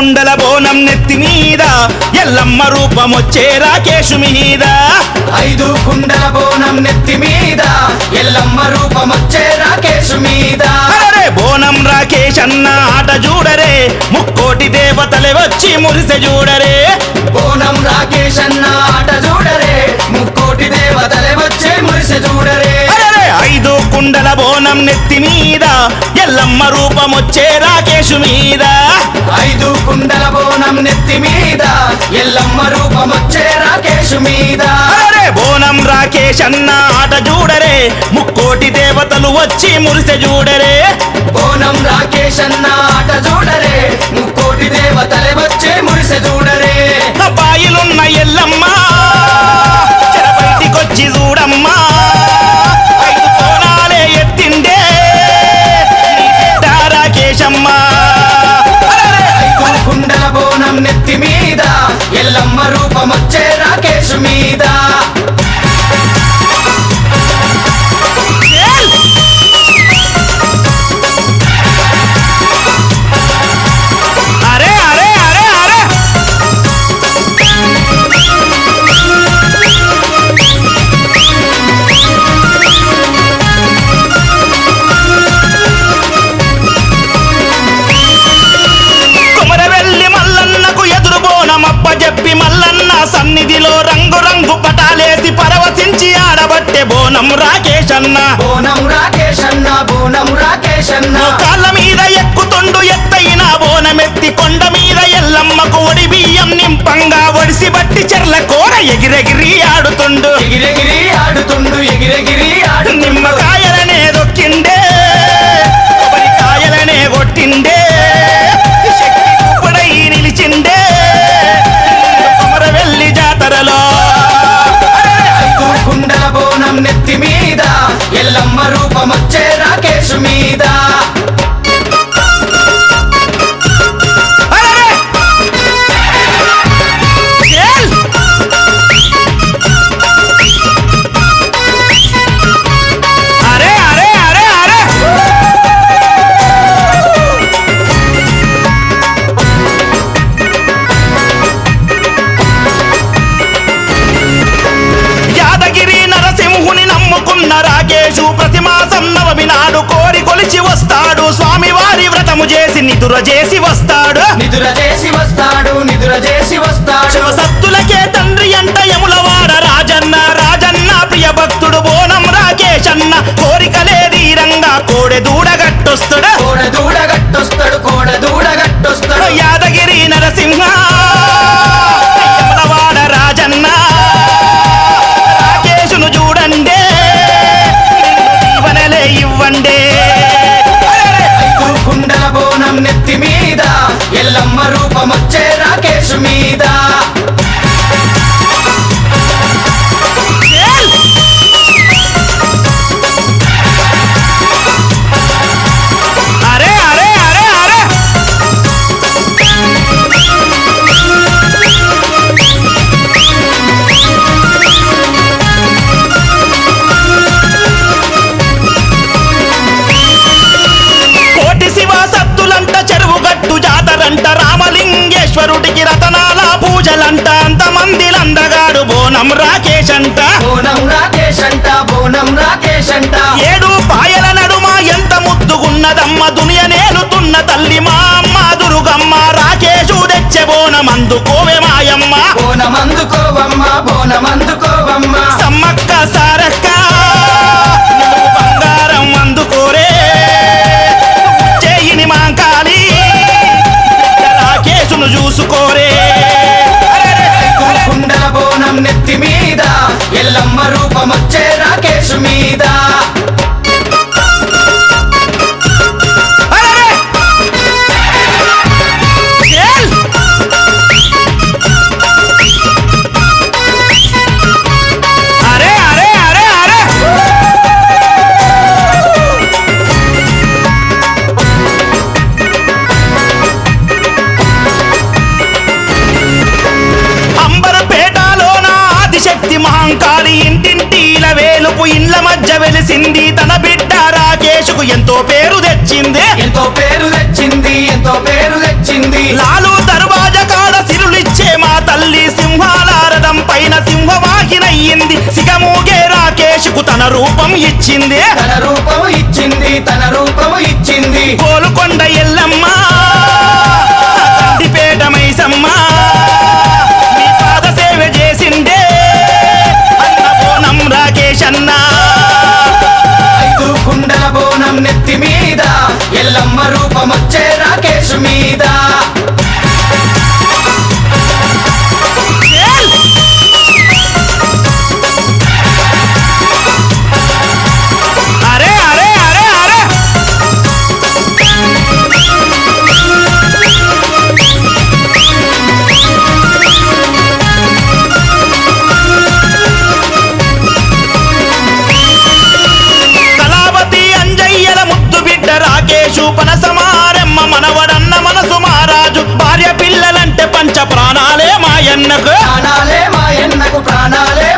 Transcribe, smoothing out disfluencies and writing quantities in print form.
కుండల బోనం నెత్తి మీద ఎల్లమ్మ రూపమొచ్చే రాకేషు మీద 5 కుండల బోనం నెత్తి మీద ఎల్లమ్మ రూపమొచ్చే రాకేషు మీద అరే బోనం రాకేష్ అన్న ఆట చూడరే ముక్కోటి దేవతలే వచ్చి మురిసె చూడరే బోనం రాకేష్ అన్న ఆట చూడరే ముక్కోటి దేవతలే వచ్చే మురిసె చూడరే 5 కుండల బోనం నెత్తి మీద ఎల్లమ్మ రూపమొచ్చే రాకేషు మీద 5 కుండల బోనం నెత్తి మీద ఎల్లమ్మ రూపమొచ్చే రాకేషు మీద బోనం రాకేష్ అన్న ఆట చూడరే ముక్కోటి దేవతలు వచ్చి మురిసె చూడరే బోనం రాకేష్ అన్న ఆట చూడరే ముక్కోటి దేవతలే వచ్చే మురిసె చూడరే బాయిలున్న ఎల్లమ్మ చెర బయటికొచ్చి చూడమ్మా 5 కోణాలే ఎత్తిండే రాకేష్ అమ్మ 5 కుండల బోనం నెత్తి మీద ఎల్లమ్మ రూపమొచ్చే రాకేషు మీద చెప్పి మల్లన్న సన్నిధిలో రంగు రంగు పటాలేసి పరవశించి ఆడబట్టే బోనం రాకేష్ అన్న బోనం రాకేష్ అన్న బోనం రాకేష్ అన్న కాళ్ళ మీద ఎక్కుతుండు ఎత్తైన బోనమెత్తి కొండ మీద ఎల్లమ్మకు ఒడి బియ్యం నింపంగా ఒడిసి బట్టి చెర్ల కూర ఎగిరెగిరి ఆడుతుండు ఎగిరెగిరి ఆడుతుండు ఎగిరెగిరి ఆడు నిమ్మకాయలనే దొక్కిండే కొబ్బరికాయలనే కొట్టిండే శక్తి నిలిచిండే కొమరవెల్లి జాతరలో 5 కుండల బోనం నెత్తి మీద ఎల్లమ్మ రూపమొచ్చే రాకేషు మీద రాకేషు ప్రతి మాసం నవమి నాడు కోరి కొలిచి వస్తాడు స్వామివారి వ్రతము చేసి నిదుర చేసి వస్తాడు నిదుర చేసి వస్తాడు నిదుర చేసి వస్తాడు శివసత్తులకే తండ్రి అంట యములవాడ రాజన్న రాజన్న ప్రియ భక్తుడు బోనం రాకేష్ అన్న కోరికలే తీరంగా కోడె దూడగట్టొస్తాడు కోడె దూడగట్టొస్తాడు కోడె దూడగట్టొస్తాడు యాదగిరి నరసింహ యములవాడ రాజన్న రాకేషును చూడండి ఇవ్వండి 5 కుండల బోనం నెత్తి మీద ఎల్లమ్మ రూపమొచ్చే రాకేషు మీద జాతరంట రామలింగేశ్వరుడికి రతనాల పూజలంట అంతమందిలందగాడు బోనం రాకేష్ అంట బోనం రాకేష్ అంట బోనం రాకేష్ అంట 7 పాయల నడుమ ఎంత ముద్దుగున్నదమ్మ దునియ నేలుతున్న తల్లి మా అమ్మ దుర్గమ్మ రాకేషు తెచ్చే బోనం అందుకోవే మాయమ్మ బోనం అందుకోవమ్మ బోనం అందుకోవమ్మ సమ్మక్క సారక్క బంగారం అందుకోరే చేయిని మాంకాలి రాకేషును చూసుకోరే 5 కుండల బోనం నెత్తి మీద ఎల్లమ్మ రూపమొచ్చే రాకేషు మీద మహంకాళి ఇంటింటిల వేలుపు ఇండ్ల మధ్య వెలిసింది తన బిడ్డ రాకేషుకు ఎంతో పేరు తెచ్చింది ఎంతో పేరు తెచ్చింది ఎంతో పేరు తెచ్చింది లాలు ధర కాడ సిరులిచ్చే మా తల్లి సింహాల రథం పైన సింహవాహినయ్యింది సిగమూగే రాకేష్కు తన రూపం ఇచ్చింది తన రూపము ఇచ్చింది తన రూపము ఇచ్చింది కోలుకొండ ఎల్లమ్మ కందిపేట మైసమ్మ నీ పాద సేవ చేసిందే అన్న బోనం రాకేష్ అన్న ఐదు కుండల బోనం నెత్తి మీద ఎల్లమ్మ రూపమొచ్చే రాకేష్ మీద అరే అరే అరే అరే కళావతి అంజయ్యల ముద్దు బిడ్డ రాకేషు పనసమారెమ్మ మనవడన్న మనసు మహారాజు భార్య పిల్లలంటే పంచ ప్రాణాలే మాయన్నకు ప్రాణాలే మాయన్నకు ప్రాణాలే